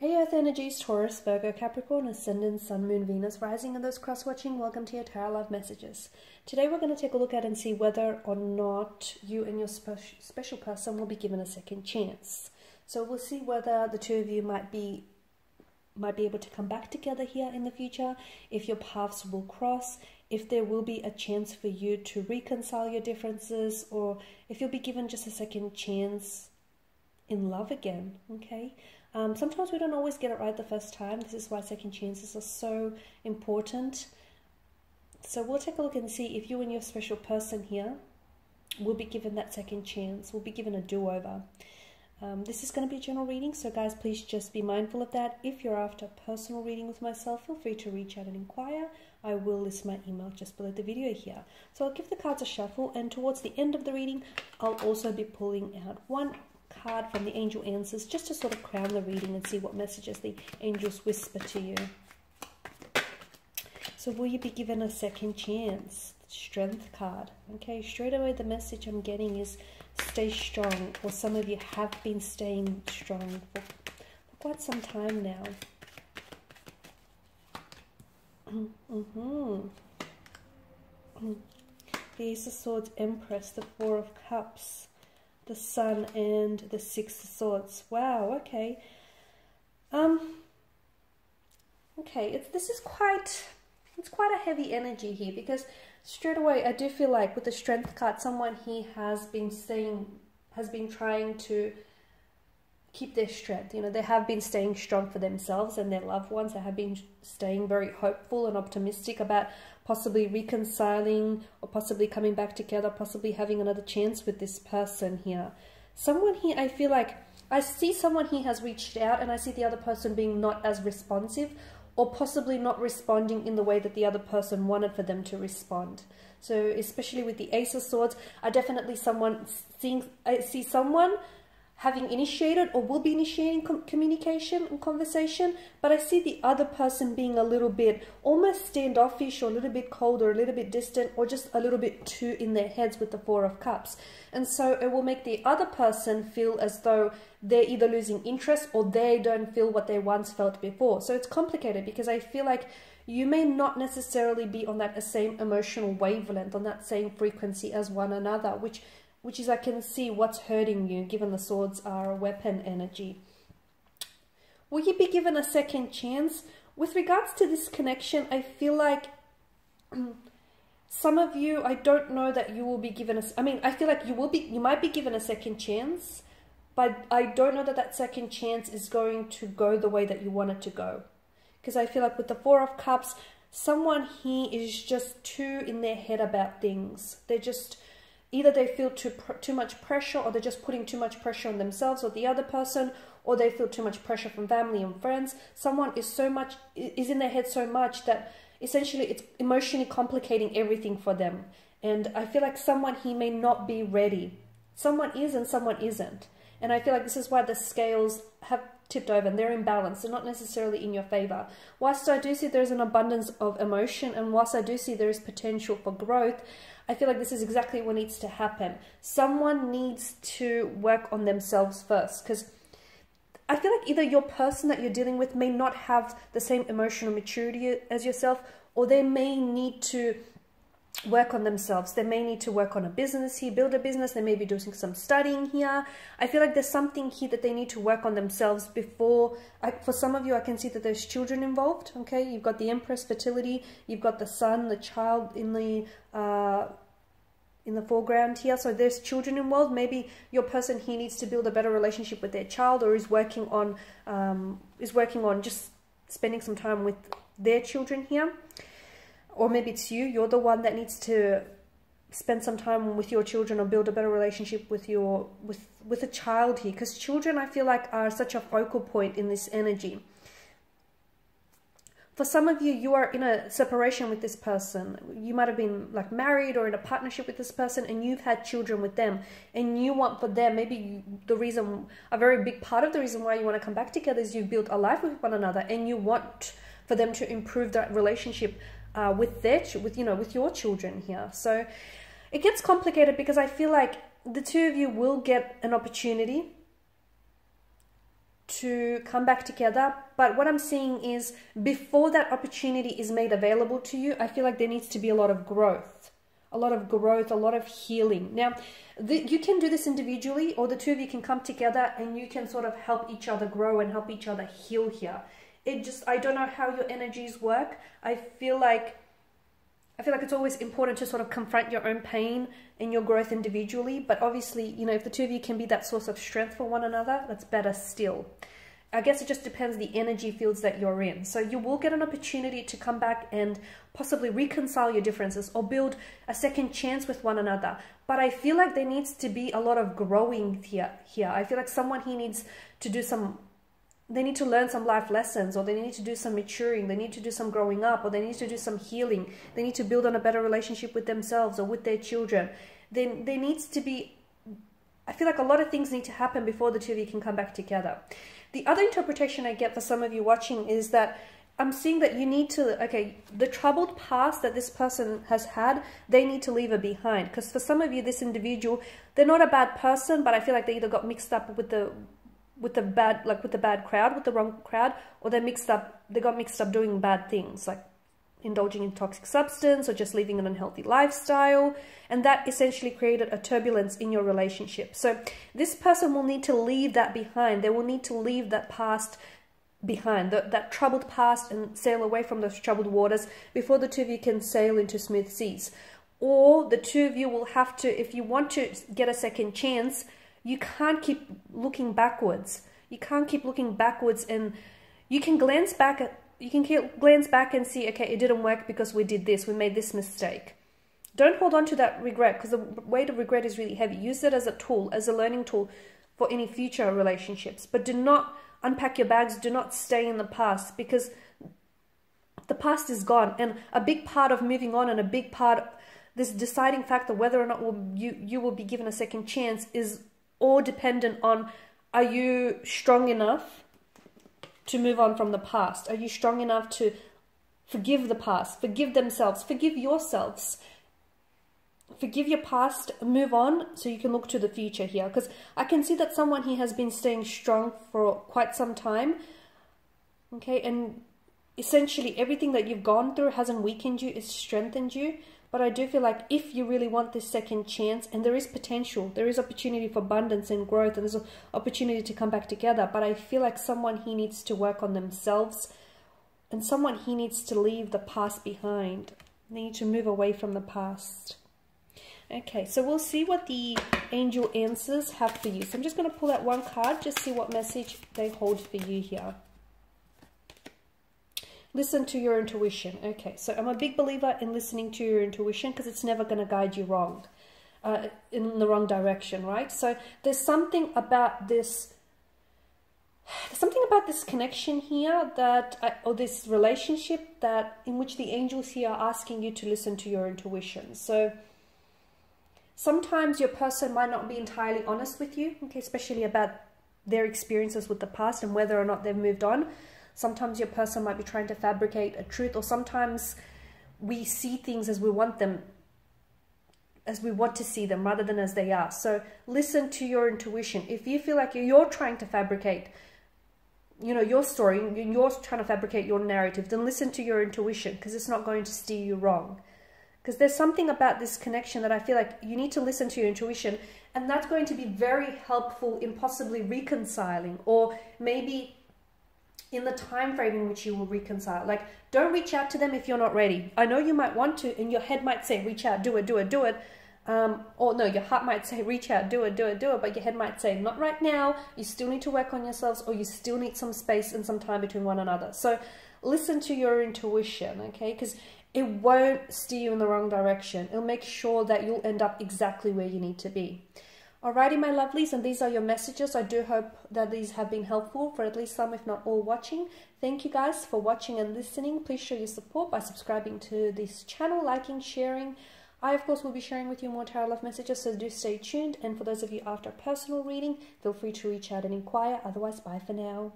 Hey Earth energies, Taurus, Virgo, Capricorn, Ascendant, Sun, Moon, Venus, Rising, and those cross-watching, welcome to your Tarot Love Messages. Today we're going to take a look at and see whether or not you and your special person will be given a second chance. So we'll see whether the two of you might be able to come back together here in the future, if your paths will cross, if there will be a chance for you to reconcile your differences, or if you'll be given just a second chance in love again, okay? Sometimes we don't always get it right the first time. This is why second chances are so important. So we'll take a look and see if you and your special person here will be given that second chance, will be given a do-over. This is going to be a general reading, so guys, please just be mindful of that. If you're after a personal reading with myself, feel free to reach out and inquire. I will list my email just below the video here. So I'll give the cards a shuffle, and towards the end of the reading, I'll also be pulling out one card from the angel answers just to sort of crown the reading and see what messages the angels whisper to you. So will you be given a second chance? Strength card. Okay, straight away the message I'm getting is stay strong, or some of you have been staying strong for quite some time now. The Ace of Swords, Empress, the Four of Cups, the Sun, and the Six of Swords. Wow, okay. This is quite a heavy energy here, because straight away I do feel like with the Strength card, someone here has been trying to keep their strength. You know, they have been staying strong for themselves and their loved ones. They have been staying very hopeful and optimistic about possibly reconciling, or possibly coming back together, possibly having another chance with this person here. Someone here, I feel like, I see someone here has reached out, and I see the other person being not as responsive, or possibly not responding in the way that the other person wanted for them to respond. So especially with the Ace of Swords, I see someone having initiated or will be initiating communication and conversation, but I see the other person being a little bit almost standoffish, or a little bit cold, or a little bit distant, or just a little bit too in their heads with the Four of Cups. And so it will make the other person feel as though they're either losing interest, or they don't feel what they once felt before. So it's complicated, because I feel like you may not necessarily be on that same emotional wavelength, on that same frequency as one another, which is, I can see what's hurting you, given the swords are a weapon energy. Will you be given a second chance? With regards to this connection, I feel like some of you, I don't know that you will be given I feel like you might be given a second chance, but I don't know that that second chance is going to go the way that you want it to go. Because I feel like with the Four of Cups, someone here is just too in their head about things. They're just, either they feel too much pressure, or they're just putting too much pressure on themselves or the other person, or they feel too much pressure from family and friends. Someone is in their head so much that essentially it's emotionally complicating everything for them. And I feel like someone here may not be ready. Someone is and someone isn't. And I feel like this is why the scales have tipped over, and they're imbalanced. They're not necessarily in your favor. Whilst I do see there's an abundance of emotion, and whilst I do see there is potential for growth, I feel like this is exactly what needs to happen. Someone needs to work on themselves first, because I feel like either your person that you're dealing with may not have the same emotional maturity as yourself, or they may need to work on themselves. They may need to work on a business here, build a business. They may be doing some studying here. I feel like there's something here that they need to work on themselves before. For some of you, I can see that there's children involved. Okay, you've got the Empress, fertility. You've got the Sun, the child in the foreground here. So there's children involved. Maybe your person here needs to build a better relationship with their child, or is working on just spending some time with their children here. Or maybe it's you're the one that needs to spend some time with your children, or build a better relationship with a child here. Because children, I feel like, are such a focal point in this energy. For some of you, you are in a separation with this person. You might have been like married or in a partnership with this person, and you've had children with them, and you want for them, maybe a very big part of the reason why you want to come back together is you've built a life with one another, and you want for them to improve that relationship with your children here. So it gets complicated, because I feel like the two of you will get an opportunity to come back together. But what I'm seeing is before that opportunity is made available to you, I feel like there needs to be a lot of growth. A lot of growth, a lot of healing. Now, you can do this individually, or the two of you can come together and you can sort of help each other grow and help each other heal here. I don't know how your energies work. I feel like it's always important to sort of confront your own pain and your growth individually. But obviously, you know, if the two of you can be that source of strength for one another, that's better still. I guess it just depends the energy fields that you're in. So you will get an opportunity to come back and possibly reconcile your differences or build a second chance with one another. But I feel like there needs to be a lot of growing here. I feel like someone here needs to do they need to learn some life lessons, or they need to do some maturing, they need to do some growing up, or they need to do some healing. They need to build on a better relationship with themselves or with their children. Then there needs to be, I feel like a lot of things need to happen before the two of you can come back together. The other interpretation I get for some of you watching is that I'm seeing that you need to, okay, the troubled past that this person has had, they need to leave it behind. Because for some of you, this individual, they're not a bad person, but I feel like they either got mixed up with the bad crowd, with the wrong crowd, or they got mixed up doing bad things, like indulging in toxic substance or just living an unhealthy lifestyle, and that essentially created a turbulence in your relationship. So this person will need to leave that behind. They will need to leave that past behind, that troubled past, and sail away from those troubled waters before the two of you can sail into smooth seas. Or the two of you will have to, if you want to get a second chance, you can't keep looking backwards. You can't keep looking backwards, and you can glance back and see, okay, it didn't work because we did this, we made this mistake. Don't hold on to that regret, because the weight of regret is really heavy. Use it as a tool, as a learning tool for any future relationships. But do not unpack your bags, do not stay in the past, because the past is gone. And a big part of moving on, and a big part, this deciding factor whether or not you will be given a second chance, is all dependent on, are you strong enough to move on from the past? Are you strong enough to forgive the past, forgive themselves, forgive yourselves, forgive your past, move on so you can look to the future here? Because I can see that someone here has been staying strong for quite some time, okay, and essentially everything that you've gone through hasn't weakened you, it's strengthened you. But I do feel like if you really want this second chance, and there is potential, there is opportunity for abundance and growth, and there's an opportunity to come back together, but I feel like someone here needs to work on themselves, and someone here needs to leave the past behind. They need to move away from the past. Okay, so we'll see what the angel answers have for you. So I'm just going to pull out one card, just see what message they hold for you here. Listen to your intuition. Okay, so I'm a big believer in listening to your intuition, because it's never going to guide you wrong, in the wrong direction, right? So there's something about this, connection here or this relationship in which the angels here are asking you to listen to your intuition. So sometimes your person might not be entirely honest with you, okay, especially about their experiences with the past and whether or not they've moved on. Sometimes your person might be trying to fabricate a truth, or sometimes we see things as we want them, as we want to see them, rather than as they are. So listen to your intuition. If you feel like you're trying to fabricate, you know, your story, you're trying to fabricate your narrative, then listen to your intuition, because it's not going to steer you wrong. Because there's something about this connection that I feel like you need to listen to your intuition, and that's going to be very helpful in possibly reconciling, or maybe in the time frame in which you will reconcile. Like, don't reach out to them if you're not ready. I know you might want to, and your head might say, reach out, do it, do it, do it. Or no, your heart might say, reach out, do it, do it, do it. But your head might say, not right now. You still need to work on yourselves, or you still need some space and some time between one another. So listen to your intuition, okay? Because it won't steer you in the wrong direction. It'll make sure that you'll end up exactly where you need to be. Alrighty, my lovelies, and these are your messages. I do hope that these have been helpful for at least some, if not all, watching. Thank you guys for watching and listening. Please show your support by subscribing to this channel, liking, sharing. I, of course, will be sharing with you more tarot love messages, so do stay tuned. And for those of you after a personal reading, feel free to reach out and inquire. Otherwise, bye for now.